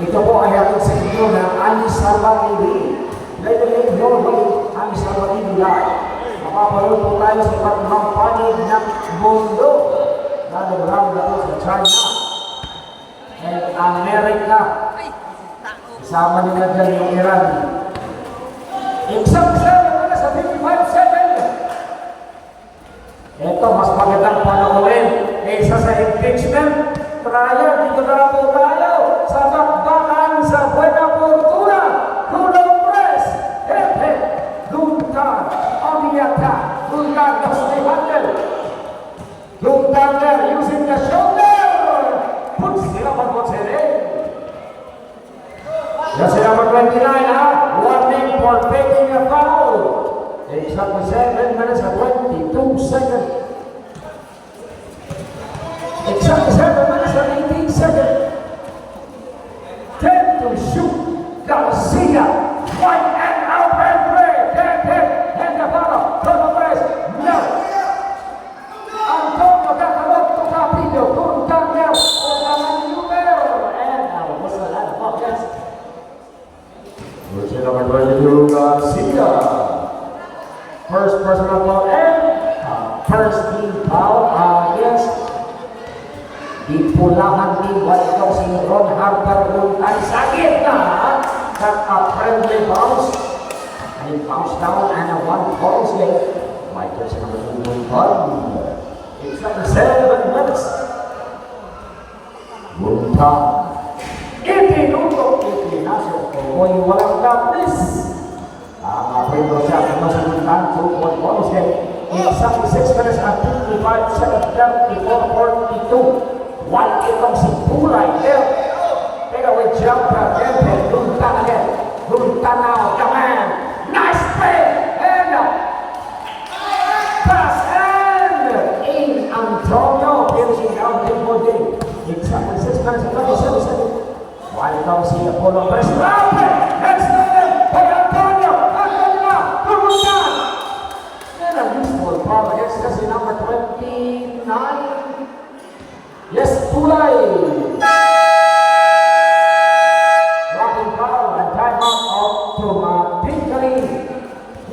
Ito po ay ating sa inyo na Anis Salvatini. Later normally, Anis Salvatini live. Mapapanood po tayo sa iba't ibang panig ng mundo. Lalong-lalong na po sa China and America. Isama nila dyan yung Iran. Eksaksa na sa 55 seconds. Ito, mas magandang panoorin kaysa sa impeachment trial. Dito na po tayo sa bakbakan sa Buena Fortuna. Rulong Press, Hepe, Luntan, Amiata, Luntan, Gasly Handel. Luntan there using the shoulder. Puts nila pag-consider. That's number 29, warning for taking a foul. Exactly 7 minutes and 22 seconds. Exactly 7 minutes and 18 seconds. 10 to shoot. Garcia, white and out and play. 10, and the bottom. Total press. No. Antonio Gatalog to Capillo. Tuntang now. Version number 22, Garcia. First personal foul and first team foul against Dipulahan team. White itong si Ron Harper Luntan sa gitna. Got a friendly bounce. And it bounced down and a 1 falls game. White version number 21. It's like 7 minutes. Luntan. Itinutok, itinasok. Kung walang kapis. Ang primo siya kung masaguntan 2-1 bonus game. Exactly 6 minutes and 55 seconds. 34-42. White itong si Pulay. Take away jumper. Luntan again. Luntan now. The man. Nice play. And pass and in Antonio. Finishing down the body. Exactly 6 minutes and 27 seconds. While itong si Apollo Press. Rapid! Next level! Hey, Antonio! Antonio! Luntan! And a useful foul against kasi number 29. Yes, Pulay! Rocking foul and timeout automatically.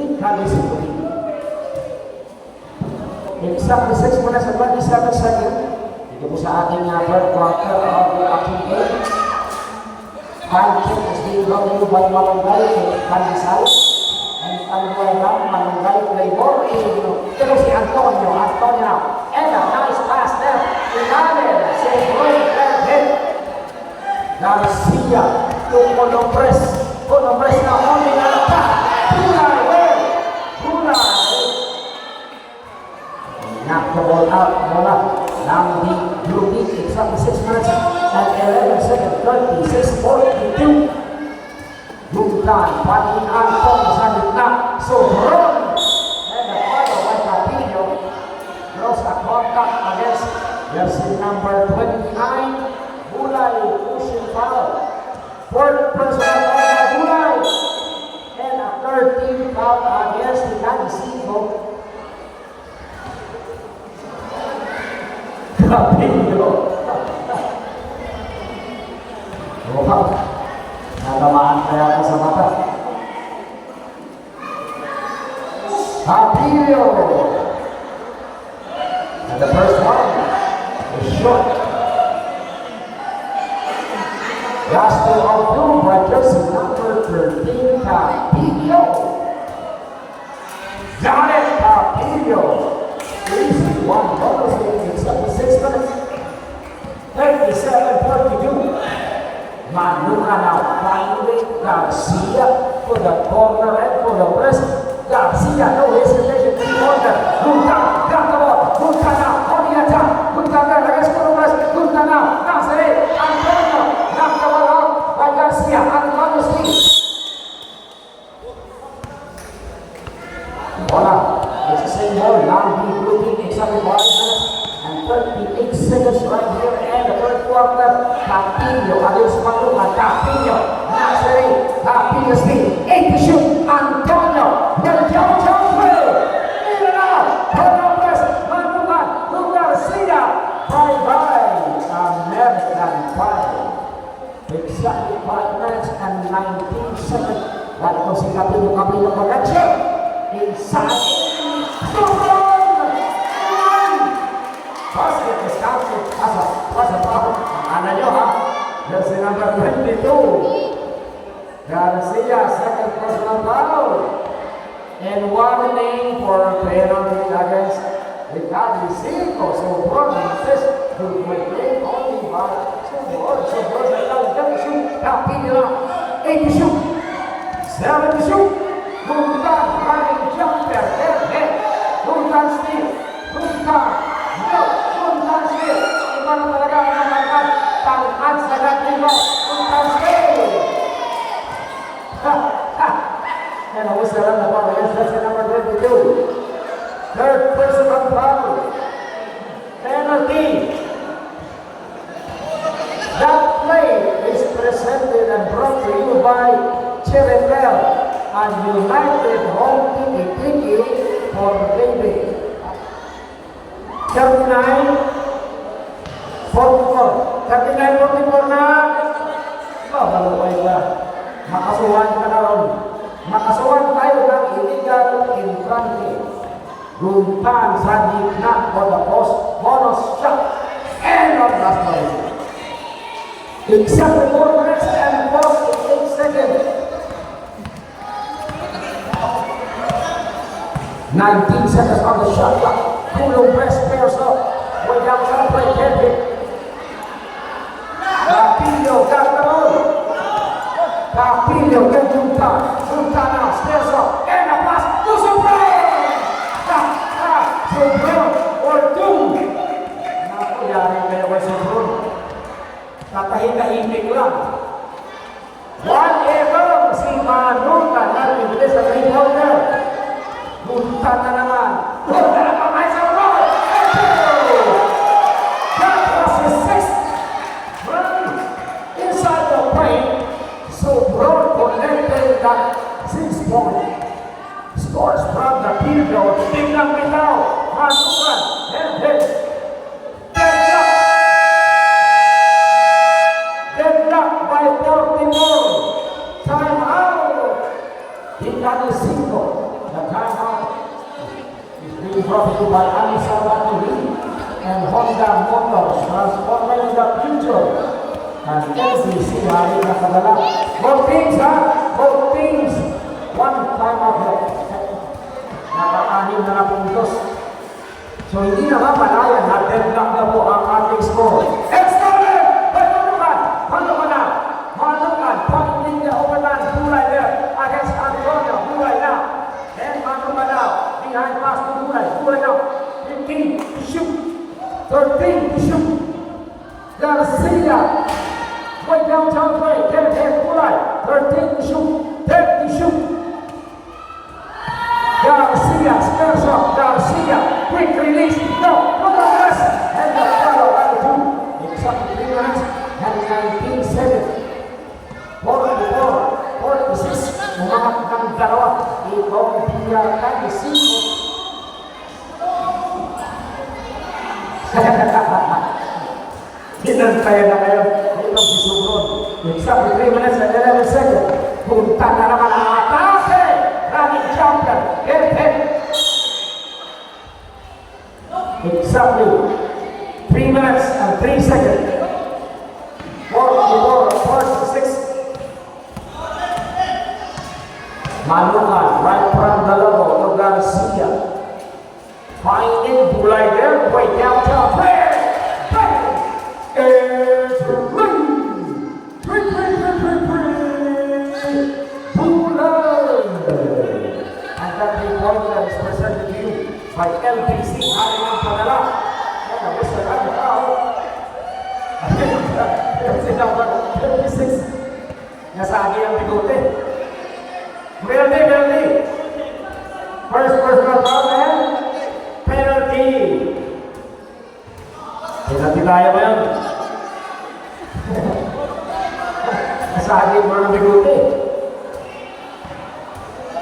Incalisibly. Exactly 6 minutes and 27 seconds. Ito po sa ating third quarter of the action game. High kick is being brought to you by Malunggay, Kanisal, and Taluegan, Malunggay, Claymore, pero si Antonio now, and a nice pass there, Ilalim, si Roy Hit, Garcia, to Colon Press na only na attack, Pulay, knock the ball out, bola, ng the Blue Beat, exactly 6 minutes and 11 seconds, 36-42. Luntan, patingin Anton sa gitna, Sobron, and the final by Capillo, draws a contact against jersey number 29, Bulay, pushing foul, fourth personal foul by Bulay, and a third team foul against the Canisico. Capillo. Wow. Nagamaan kaya ako sa mata. Capillo. And the first one is short. Last two of blue by jersey number 13, Capillo. Got it, Capillo. Easy one bonus game except for 6 minutes. 37-42. Manuka now finally Garcia for the corner and for the press. Garcia, no hesitation, corner. Luntan, got the ball. Luntan now on the attack. Luntan there against for the press. Luntan now, Nazare, Antonio, knock the ball out by Garcia. Antonio Steve. Voila, it's the same ball. Long deep looking, exactly 5 minutes and 38 seconds right here and the third quarter. Capillo, adios Manuka, Capillo, Nazare, Capillo Steve, 8 to shoot, Antonio, the jump play, in and out, Colon Press, Manuka, Garcia, bye-bye, American 5. Exactly 5 minutes and 19 seconds. Lahat ko si Kapilo Connection. Inside. Sobrang! Basket is counted as a foul. Ano nyo ha? Jersey number 22. Garcia, second personal foul. And warning for penalty against Ricardo Cinco. So, this will play only by so Kapilo 8 to shoot. 7 to shoot. Guntan, running jumper, head. Guntan steal. Guntan, no. Guntan steal. Iman talaga ang nangangad. Tangkad sa gatino. Guntan steal. And a whistle on the ball. Yes, that's the number 22. Third personal foul. Penalty. That play is presented and brought to you by Cherrybell and United Home Tiki for Baby. 39-44 na. Malupay ka. Makasuhan ka na ron. Makasuhan tayo ng illegal infrante. Guntan sa gitna for the post bonus shot. End of last play. Except 4 minutes and 48 seconds. 19 seconds on the shot clock. Tulong press pairs up. Way down to play. Heavy. Capillo got the ball. Capillo get Guntan. Guntan now stairs up. And a pass to Sobrang. Sobrang or two. Naku, yari kayo kay Sobrang. Tatahimik lang. Whatever si Manu kan nagbibigay sa three-pointer. Guntan na naman. Guntan na naman sa roll. That was his sixth run inside the paint. So Brown connected that 6-point. Scores from the field goal. Tingnan bitaw. Manu kan. Head. By 44. Time out. Ricardo Cinco. The time out is being brought to you by Anissa Baturi and Honda Motors, transforming the future. And NBC hari nakadala. Both teams ha? Both teams. One time out left. Nakaanim na puntos. So hindi na mapalayan na deadlock na po ang ating score. Extra! Manukan, pointing the overland, Bulay there, against Antonio, Bulay now. Then Manukan now, behind pass to Bulay now. 15 to shoot, 13 to shoot. Garcia, way downtown play, head Bulay, 13 to shoot, 10 to shoot. Garcia, spares up, Garcia, quick release, no, less, and the follow by the two. Exactly 3 minutes and 19 seconds. 44, 46, umangat ng dalawa. Itong biyakan ni Cinco. Hinantayan na kayo. Itong si Subron. Exactly 3 minutes and 11 seconds. Punta na naman ang atake. Running jumper. Head. Exactly 3 minutes and 3 seconds. 44, 46. Manukan, right from the logo to Garcia. Finding Bulay there, way downtown player. It's Bulay. And that three-pointer is presented to you by LBC Hari ng Padala. Yan ang gusto natin tao. LBC number 56. Nasagi ang bigote. Penalty. First personal foul and penalty. Penalty tayo ba yun? Nasagi mo ng bigote.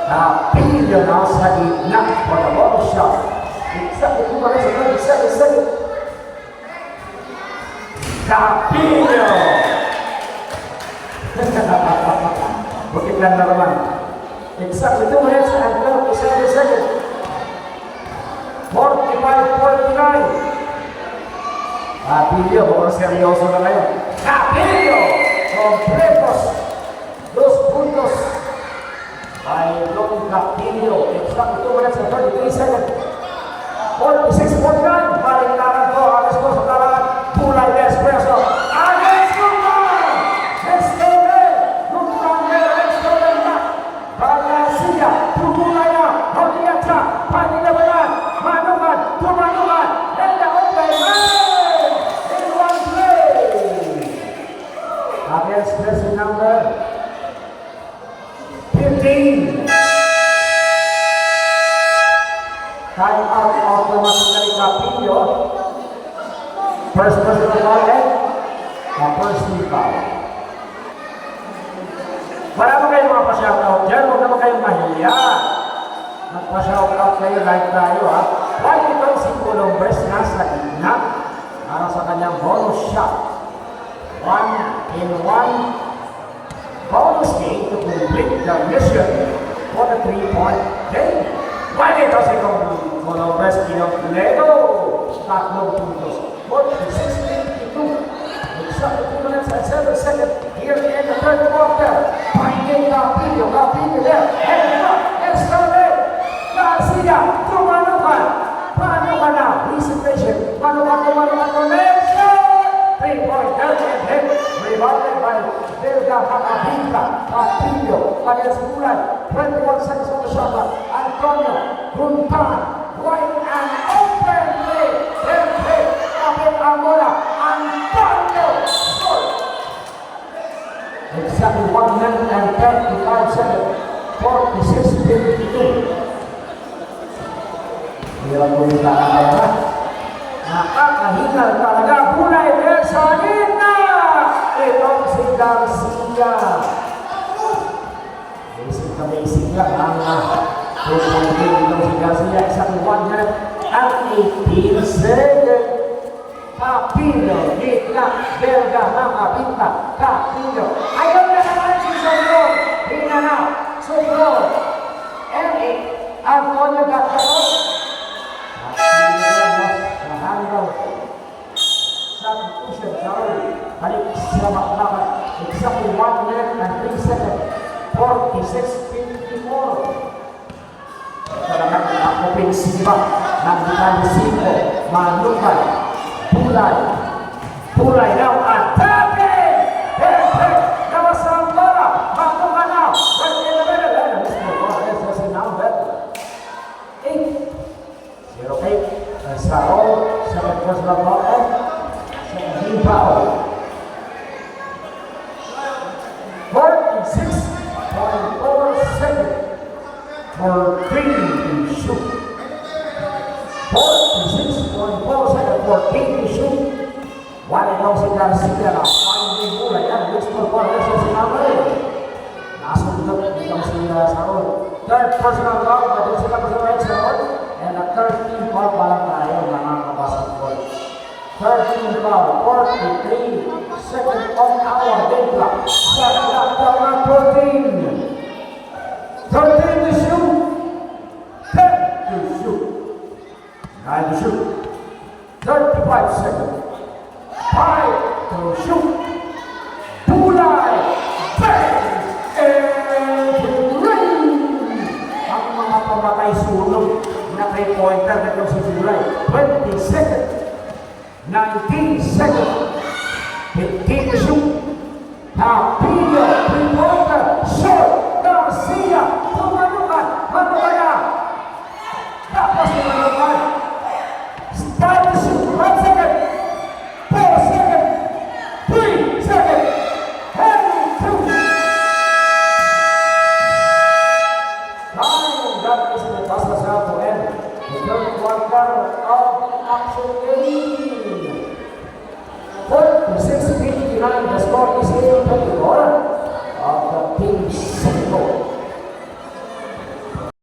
Capillo now sa gitna for the ball shot. Exactly 2 minutes and 37 seconds. Capillo. balikan na naman. Exactly 2 minutes and 37 seconds. 45-49. Capillo, mukhang seryoso na ngayon. Capillo! Completos. 2 puntos. By Don Capillo. Exactly 2 minutes and 33 seconds. 46-49. Baliktaran ko ang esposo tarangan. Tulay de Espresso. Against Guzman! Estorel! Guzman! Estorel na! Valencia! Tugulay na! Holiata! Paninabanan! Manukan! Tumanukan! And the open man! In one play! Against jersey number 15. Time out automatically Capillo. First personal foul and first team foul. Marami kayong mga pa-shoutout dyan. Huwag naman kayong mahiya. Magpa-shoutout kayo like tayo ha. While itong si Columbus nasa gitna para sa kanyang bonus shot. 1-in-1 bonus game to complete the mission for the 3-point game. While ito si Columbus Lego, 3 puntos. 46-52. Exactly 2 minutes and 7 seconds here in the third quarter. Finding Capillo. Capillo there. Heading up. Estorel. Garcia. Tumanukan. Panukan na. Hesitation. Panukan. Connection. 3-point. And hit. Rebounded by Belga Macabinta. Capillo. Against Bulan. 21 seconds on the shot clock. Antonio. Guntan. White and open play. Then play. Kapit ang bola. Antonio. Score. Exactly 1 minute and 35 seconds. 46-52. Hirap mo yung nakakaya. Nakakahingal talaga. Bulay din sa gitna. Itong si Garcia. Basic lang ang itong si Garcia. Exactly 1 minute and 18 seconds. Capillo, gitna, Belga, Macabinta, Capillo. Ayaw na naman si Sobrón. Hina na, Sobrón. Eric, Antonio Gatcalon. Capillo na substitution, sorry. Balik sa Maclacan. Exactly 1 minute and 3 seconds. 46-54. Talagang ang opensiba ng Vitalisimo, Manukan, Pulay now attacking! Perfect! Nawasang bola! Manukan now! Right in the middle! And this is number 8. 0-8. Sarol, second personal foul. Second foul. 46.4 seconds for 3 to shoot. 46.4 seconds for 8 to shoot. Wala daw si Garcia na finding mula yan. Gusto po rin sa sinamay. Nasundot itong si Sarol. Third personal foul, but sila pa sa right Sarol. And a 13 foul pa lang tayo mga kabasketball. 13 foul, 43 seconds on our game clock. Shot clock number 14. 13 to shoot. 10 to shoot. 9 to shoot. 35 seconds. 5 to shoot. Pulay. Bang! And rain! Ang mga pamatay sulong na 3-pointer na itong si Pulay. 20 seconds. 19 seconds. 15 to shoot.